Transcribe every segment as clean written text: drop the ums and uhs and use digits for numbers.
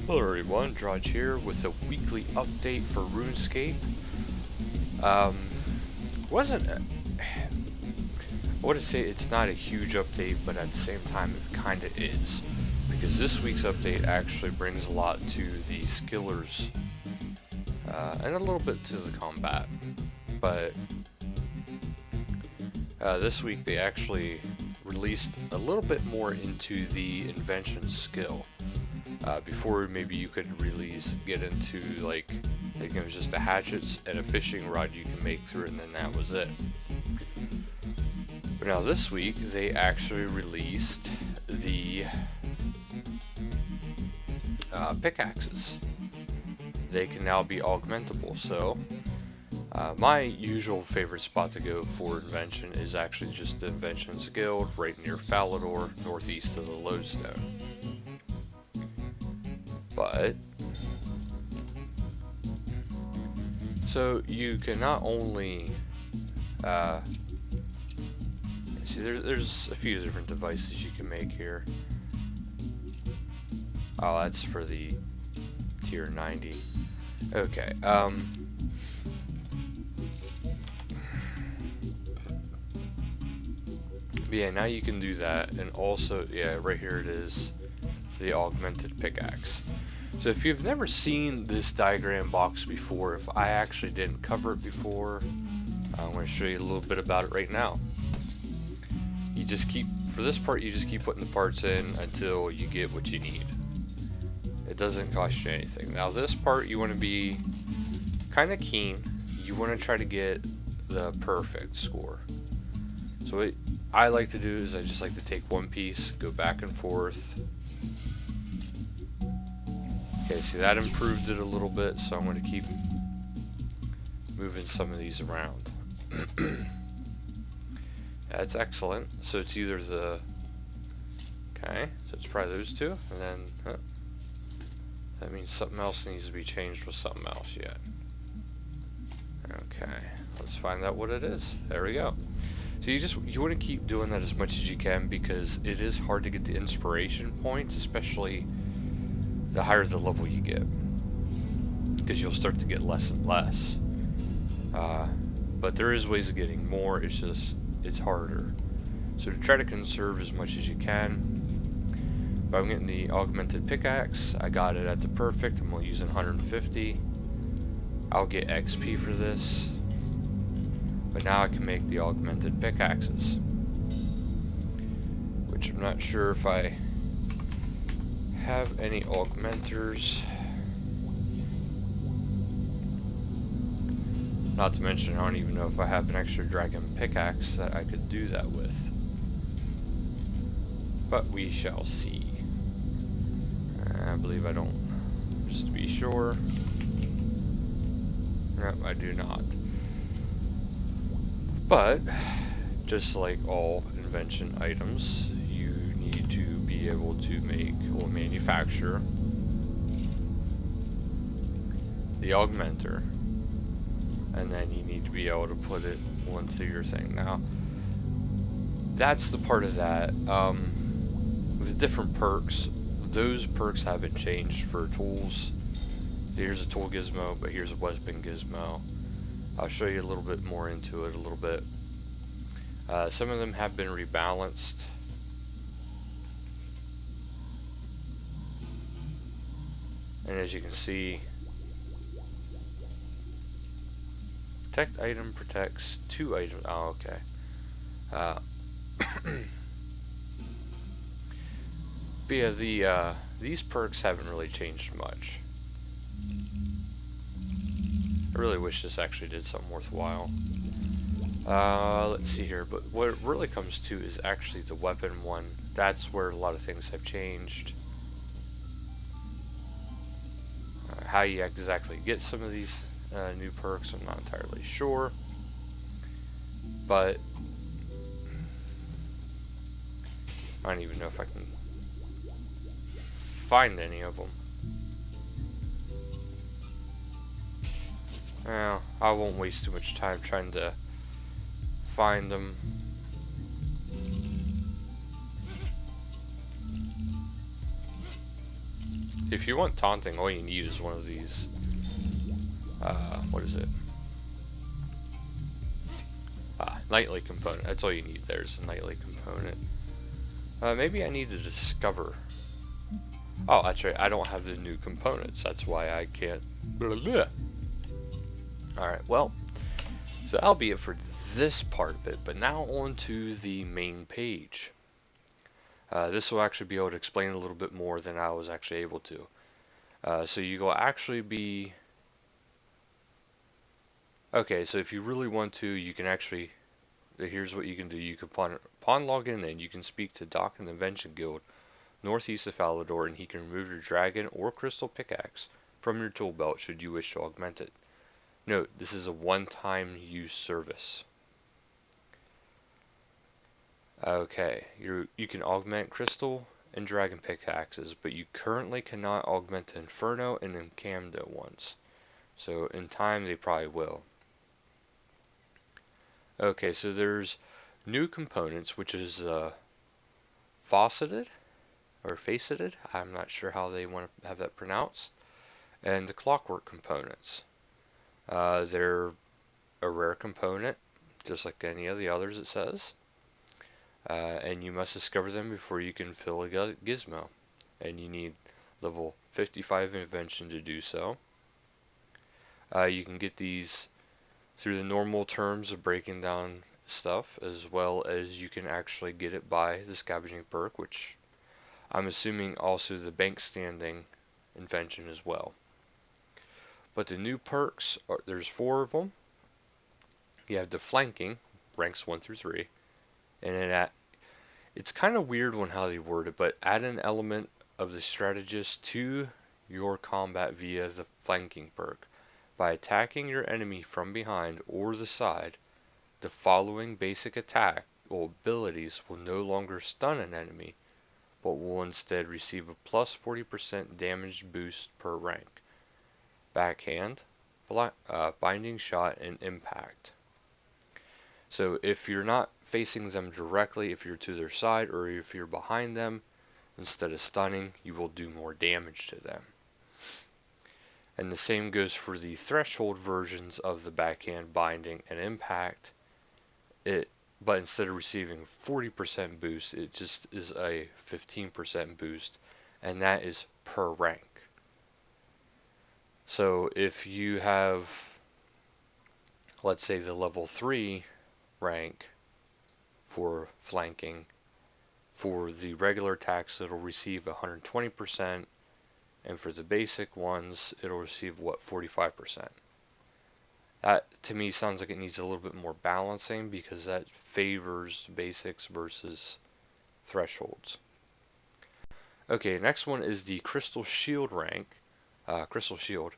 Hello everyone, Drudge here with a weekly update for RuneScape. Wasn't I wouldn't say it's not a huge update, but at the same time it kinda is. Because this week's update actually brings a lot to the skillers, and a little bit to the combat. But this week they actually released a little bit more into the invention skill. Before maybe you could really get into like I think it was just the hatchets and a fishing rod you can make through, and then that was it. But now this week they actually released the pickaxes. They can now be augmentable. So my usual favorite spot to go for invention is actually just the Inventions Guild right near Falador, northeast of the Lodestone. But so you can not only see there's a few different devices you can make here. Oh, that's for the tier 90. Okay. But yeah, now you can do that, and also yeah, right here it is, the augmented pickaxe. So if you've never seen this diagram box before, if I actually didn't cover it before, I'm going to show you a little bit about it right now. You just keep, for this part, you just keep putting the parts in until you get what you need. It doesn't cost you anything. Now this part you want to be kind of keen. You want to try to get the perfect score. So what I like to do is I just like to take one piece, go back and forth. Okay, see that improved it a little bit, so I'm going to keep moving some of these around. That's excellent. So it's either the... Okay, so it's probably those two, and then... that means something else needs to be changed with something else yet. Okay, let's find out what it is. There we go. So you want to keep doing that as much as you can, because it is hard to get the inspiration points, especially the higher the level you get, because you'll start to get less and less. But there is ways of getting more. It's just it's harder. So to try to conserve as much as you can. But I'm getting the augmented pickaxe. I got it at the perfect. I'm only using 150. I'll get XP for this. But now I can make the augmented pickaxes, which I'm not sure if I have any augmenters. Not to mention, I don't even know if I have an extra dragon pickaxe that I could do that with. But we shall see. I believe I don't. Just to be sure. No, I do not. But, just like all invention items, you need to be able to make or manufacture the augmenter, and then you need to be able to put it onto your thing. Now, that's the part of that. With the different perks, those perks haven't changed for tools. Here's a tool gizmo, but here's a weapon gizmo. I'll show you a little bit more into it a little bit. Some of them have been rebalanced. And as you can see, protect item protects 2 items. Oh, okay. But yeah, these perks haven't really changed much. I really wish this actually did something worthwhile. Let's see here, but what it really comes to is actually the weapon one. That's where a lot of things have changed. How you exactly get some of these new perks, I'm not entirely sure. But I don't even know if I can find any of them. Well, I won't waste too much time trying to find them. If you want taunting, all you need is one of these. What is it? Nightly component. That's all you need. There's a nightly component. Maybe I need to discover. Oh, that's right. I don't have the new components. That's why I can't. Alright, well, so that'll be it for this part of it. But now on to the main page. This will actually be able to explain a little bit more than I was actually able to. So you will actually be... Okay, so if you really want to, you can actually... Here's what you can do. You can, upon logging in, you can speak to Doc in the Invention Guild, northeast of Falador, and he can remove your dragon or crystal pickaxe from your tool belt should you wish to augment it. Note, this is a one-time use service. Okay, you can augment crystal and dragon pickaxes, but you currently cannot augment the Inferno and Incamdo ones. So in time they probably will. Okay, so there's new components, which is faceted or faceted. I'm not sure how they want to have that pronounced. And the clockwork components. They're a rare component, just like any of the others, it says. And you must discover them before you can fill a gizmo. And you need level 55 invention to do so. You can get these through the normal terms of breaking down stuff, as well as you can actually get it by the scavenging perk, which I'm assuming also the bank standing invention as well. But the new perks, there's 4 of them. You have the flanking, ranks 1 through 3, and then it's kind of weird on how they word it, but add an element of the strategist to your combat via the flanking perk. By attacking your enemy from behind or the side, the following basic attack or abilities will no longer stun an enemy, but will instead receive a plus 40% damage boost per rank. Backhand, binding shot, and impact. So if you're not facing them directly, if you're to their side or if you're behind them, instead of stunning, you will do more damage to them. And the same goes for the threshold versions of the backhand, binding, and impact. But instead of receiving 40% boost, it just is a 15% boost, and that is per rank. So if you have, let's say, the level 3 rank for flanking, for the regular attacks it'll receive 120%, and for the basic ones it'll receive 45%. That to me sounds like it needs a little bit more balancing, because that favors basics versus thresholds. Okay, next one is the Crystal Shield rank. Crystal Shield,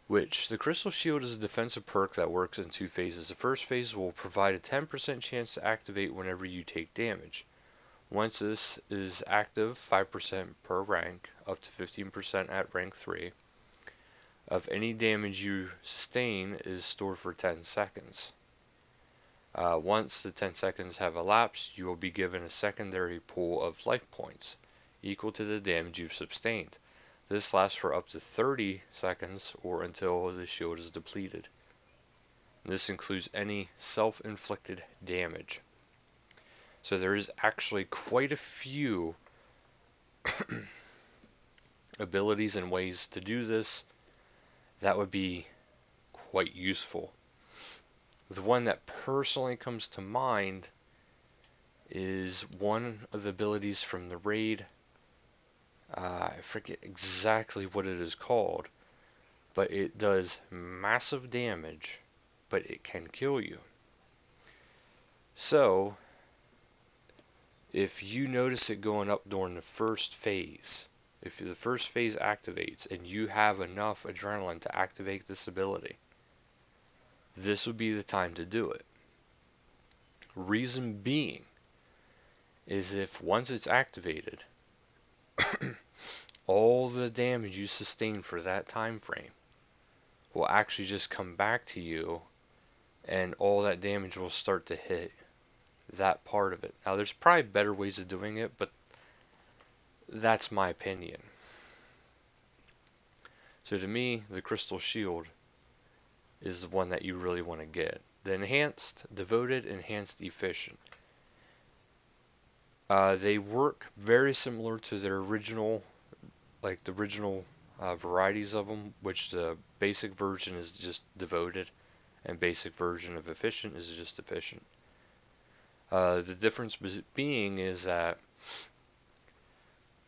which the Crystal Shield is a defensive perk that works in 2 phases. The first phase will provide a 10% chance to activate whenever you take damage. Once this is active, 5% per rank, up to 15% at rank 3, of any damage you sustain is stored for 10 seconds. Once the 10 seconds have elapsed, you will be given a secondary pool of life points, equal to the damage you've sustained. This lasts for up to 30 seconds or until the shield is depleted. This includes any self-inflicted damage. So there is actually quite a few abilities and ways to do this that would be quite useful. The one that personally comes to mind is one of the abilities from the raid. I forget exactly what it is called, but it does massive damage, but it can kill you. So if you notice it going up during the first phase, if the first phase activates and you have enough adrenaline to activate this ability, this would be the time to do it. Reason being is if once it's activated, all the damage you sustain for that time frame will actually just come back to you, and all that damage will start to hit that part of it. Now there's probably better ways of doing it, but that's my opinion. So to me, the Crystal Shield is the one that you really want to get. The Enhanced, Devoted, Enhanced, Efficient. They work very similar to their original, like the original varieties of them, which the basic version is just Devoted, and basic version of Efficient is just Efficient. The difference being is that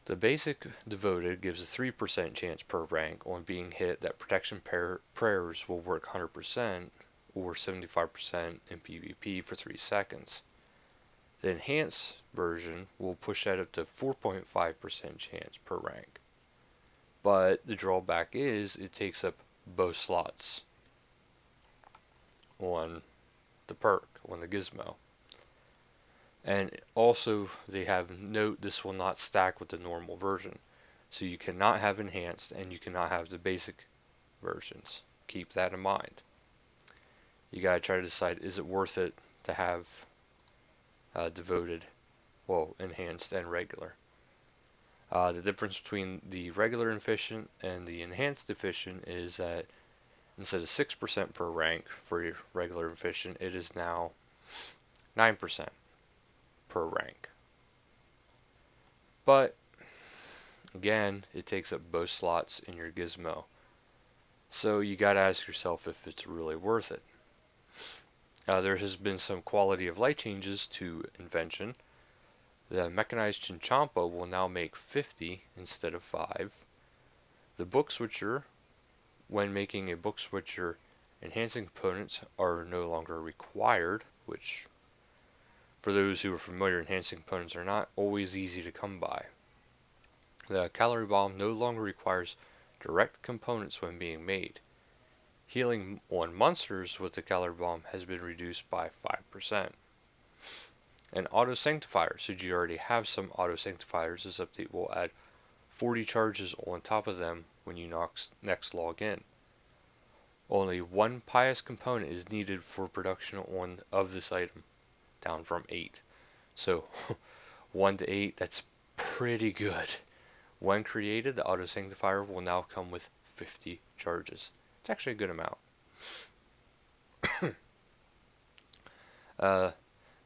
the basic Devoted gives a 3% chance per rank on being hit that protection prayers will work 100% or 75% in PvP for 3 seconds. The enhanced version will push that up to 4.5% chance per rank. But the drawback is it takes up both slots on the perk, on the gizmo. And also they have note this will not stack with the normal version. So you cannot have enhanced and you cannot have the basic versions. Keep that in mind. You gotta try to decide, is it worth it to have devoted, well, enhanced and regular. The difference between the regular efficient and the enhanced efficient is that instead of 6% per rank for your regular efficient, it is now 9% per rank. But again, it takes up both slots in your gizmo. So you gotta ask yourself if it's really worth it. There has been some quality of life changes to Invention. The mechanized Chinchompa will now make 50 instead of 5. The book switcher, when making a book switcher, enhancing components are no longer required, which for those who are familiar, enhancing components are not always easy to come by. The calorie bomb no longer requires direct components when being made. Healing on monsters with the calorie bomb has been reduced by 5%. And auto sanctifier, should you already have some auto sanctifiers, this update will add 40 charges on top of them when you next log in. Only one pious component is needed for production of this item, down from 8. So 1 to 8, that's pretty good. When created, the auto sanctifier will now come with 50 charges. It's actually a good amount.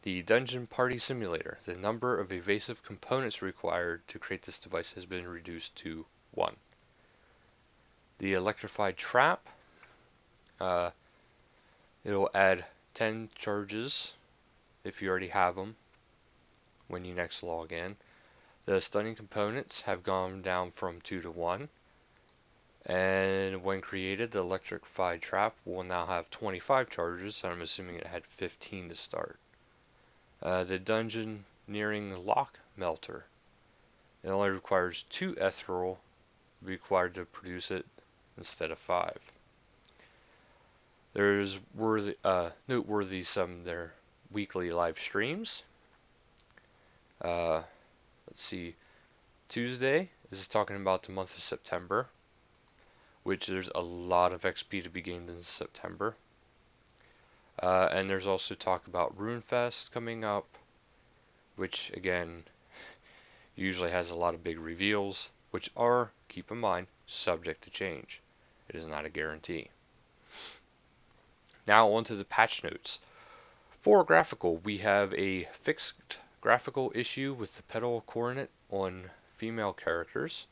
The Dungeon Party Simulator. The number of evasive components required to create this device has been reduced to 1. The Electrified Trap. It'll add 10 charges if you already have them when you next log in. The stunning components have gone down from 2 to 1. And when created, the Electrified Trap will now have 25 charges, and I'm assuming it had 15 to start. The Dungeon Nearing Lock Melter. It only requires 2 ethereal required to produce it instead of 5. There's noteworthy some their weekly live streams. Let's see. Tuesday is talking about the month of September, which there's a lot of XP to be gained in September. And there's also talk about RuneFest coming up, which again usually has a lot of big reveals, which are, keep in mind, subject to change. It is not a guarantee. Now onto the patch notes. For graphical, we have a fixed graphical issue with the pedal coronet on female characters.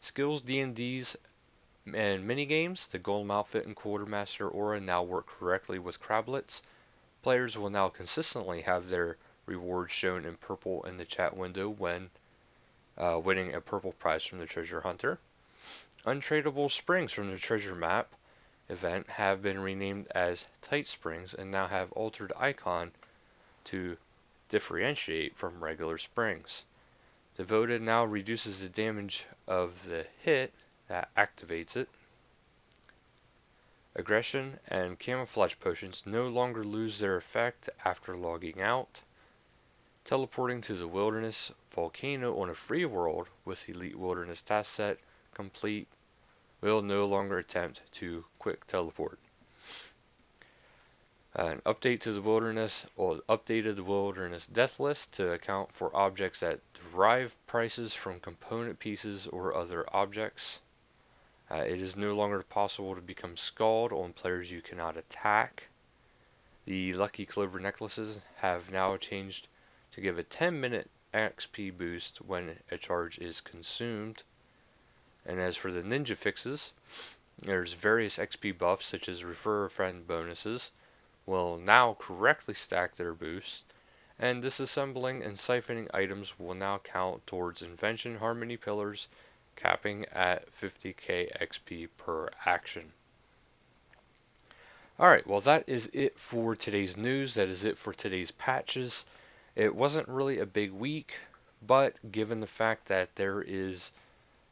Skills, D&Ds, and minigames, the Golem Outfit and Quartermaster Aura now work correctly with crablets. Players will now consistently have their rewards shown in purple in the chat window when winning a purple prize from the Treasure Hunter. Untradeable springs from the Treasure Map event have been renamed as Tight Springs and now have altered icon to differentiate from regular springs. Devoted now reduces the damage of the hit that activates it. Aggression and camouflage potions no longer lose their effect after logging out. Teleporting to the wilderness volcano on a free world with Elite Wilderness task set complete will no longer attempt to quick teleport. An update to the wilderness, or updated the wilderness death list to account for objects that derive prices from component pieces or other objects. It is no longer possible to become scald on players you cannot attack. The Lucky Clover necklaces have now changed to give a 10-minute XP boost when a charge is consumed. And as for the ninja fixes, there's various XP buffs such as refer a friend bonuses will now correctly stack their boosts, and disassembling and siphoning items will now count towards invention harmony pillars, capping at 50k XP per action. Alright, well that is it for today's news. That is it for today's patches. It wasn't really a big week, but given the fact that there is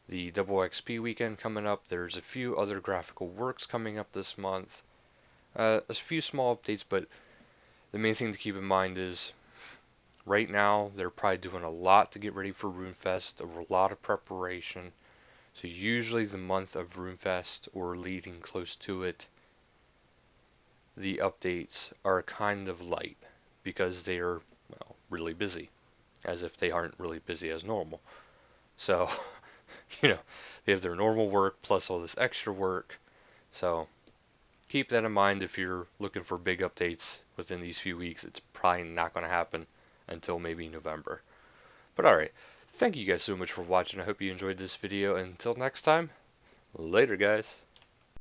the double XP weekend coming up, there's a few other graphical works coming up this month, a few small updates, but the main thing to keep in mind is right now they're probably doing a lot to get ready for RuneFest, a lot of preparation. So usually the month of RuneFest or leading close to it, the updates are kind of light because they are, well, really busy, as if they aren't really busy as normal. So, they have their normal work plus all this extra work. So keep that in mind if you're looking for big updates within these few weeks. It's probably not going to happen until maybe November. But alright, thank you guys so much for watching. I hope you enjoyed this video. And until next time, later guys.